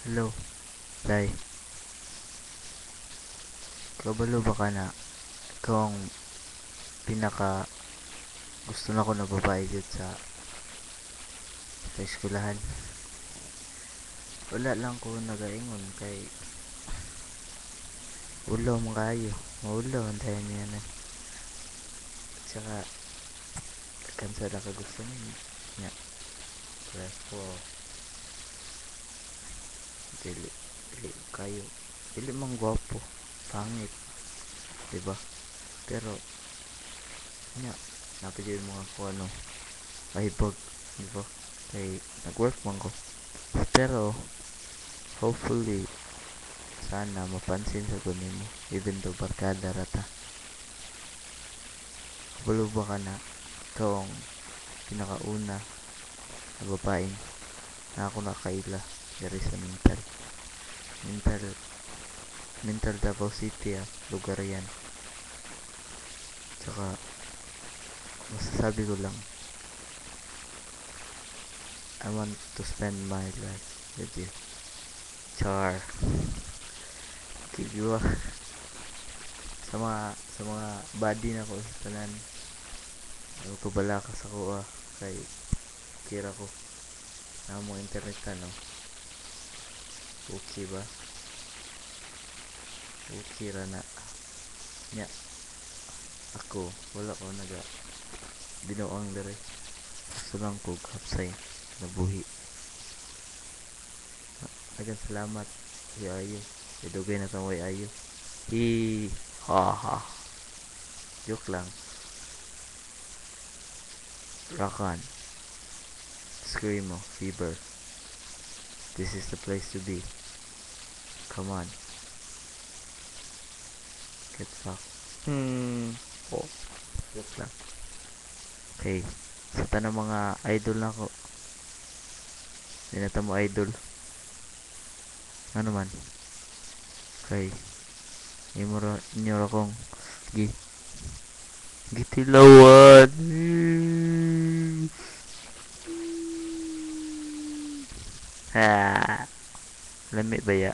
Hello, Day. Kabalo ba ka na? Ikaw ang pinaka gusto na ko na babae dyan sa eskwelahan. Wala lang ko nagaingon kay ulaw mga kayo. Maulaw ang tayo niya na. At saka, kansala ka gusto niya. Nya, press ko. Dili, dili kayo. Dili mang gwapo. Pangit. Diba? Pero, nya, napili mga ko ano. Mahibag. Diba? Kay, nag-work man ko. Pero, hopefully, sana mapansin sa kunin mo. Even though barkada rata. Kabalo ba ka na? Ikaw ang pinakauna na babaeng na ako nakaila dari sa mental mental Davao City, lugar yan. Tsaka masasabi ko lang, I want to spend my life with you. Char. Kigwa. Sa mga body na ko sa tanan. Ano ko bala ka sa kuha kay kira ko na mo internet ka no. Okay ba? Okay ra na. Nya ako wala ko naga binuang dere. Gusto lang ko kapsay nabuhi. Agan salamat si Ayo. Idugay na sa way Ayo. Hi ha ha. Joke lang. Rakan. Screamo. Fever. This is the place to be. Come on. Get fucked. Oh. Joke lang. Okay. Sa tanang mga idol na ko. Dinata mo idol. Ano man. Okay. Inyo ra kong gi gitilawan. Ha. Lami ba ya?